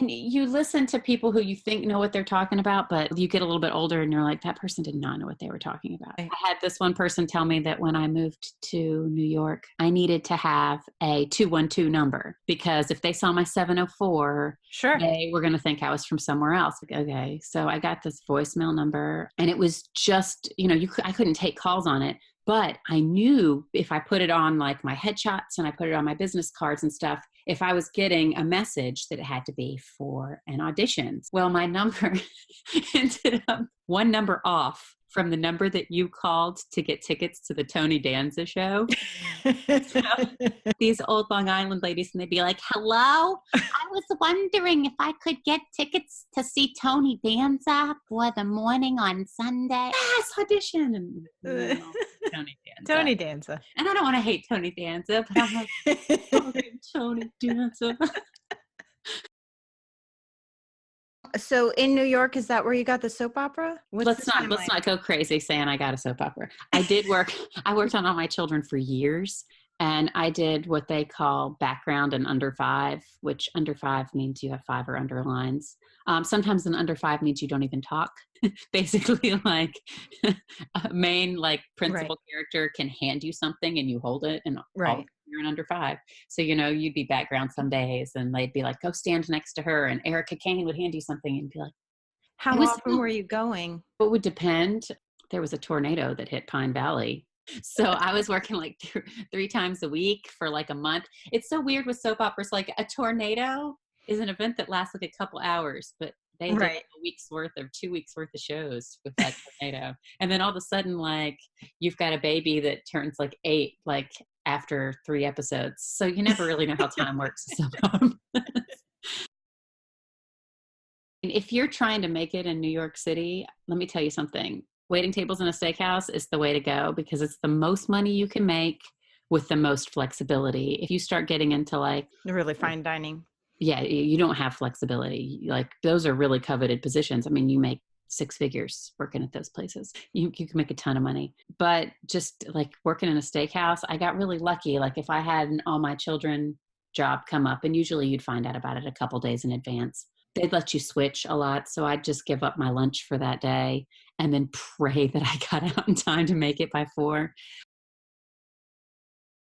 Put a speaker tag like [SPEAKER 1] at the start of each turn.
[SPEAKER 1] And you listen to people who you think know what they're talking about, but you get a little bit older and you're like, that person did not know what they were talking about.
[SPEAKER 2] Right.
[SPEAKER 1] I had this one person tell me that when I moved to New York, I needed to have a 212 number because if they saw my 704,
[SPEAKER 2] Sure.
[SPEAKER 1] they were going to think I was from somewhere else. Like, okay. So I got this voicemail number and it was just, I couldn't take calls on it. But I knew if I put it on like my headshots and I put it on my business cards and stuff, if I was getting a message that it had to be for an audition. Well, my number ended up one number off from the number that you called to get tickets to the Tony Danza show. So, these old Long Island ladies, and they'd be like, hello, I was wondering if I could get tickets to see Tony Danza for the morning on Sunday. Yes, audition. And, Tony Danza.
[SPEAKER 2] Tony Danza.
[SPEAKER 1] And I don't want to hate Tony Danza, but I'm like, Tony Danza.
[SPEAKER 2] So in New York, is that where you got the soap opera?
[SPEAKER 1] Let's not go crazy saying I got a soap opera. I worked on All My Children for years, and I did what they call background and under 5, which under 5 means you have 5 or under lines. Sometimes an under 5 means you don't even talk. Basically, like a main principal character can hand you something and you hold it, and you're an under 5. So, you'd be background some days and they'd be like, go stand next to her. And Erica Kane would hand you something and be like,
[SPEAKER 2] how often were you going?
[SPEAKER 1] It would depend. There was a tornado that hit Pine Valley. So I was working like 3 times a week for like a month. It's so weird with soap operas. Like a tornado is an event that lasts like a couple hours, but they did a week's worth or 2 weeks worth of shows with that tornado. And then all of a sudden, like you've got a baby that turns like 8, like after 3 episodes. So you never really know how time works. If you're trying to make it in New York City, let me tell you something. Waiting tables in a steakhouse is the way to go because it's the most money you can make with the most flexibility. If you start getting into like
[SPEAKER 2] really fine dining,
[SPEAKER 1] yeah, you don't have flexibility. Like those are really coveted positions. I mean, you make 6 figures working at those places. You can make a ton of money. But just like working in a steakhouse, I got really lucky. Like if I had an All My Children job come up, and usually you'd find out about it a couple days in advance, they'd let you switch a lot. So I'd just give up my lunch for that day and then pray that I got out in time to make it by 4.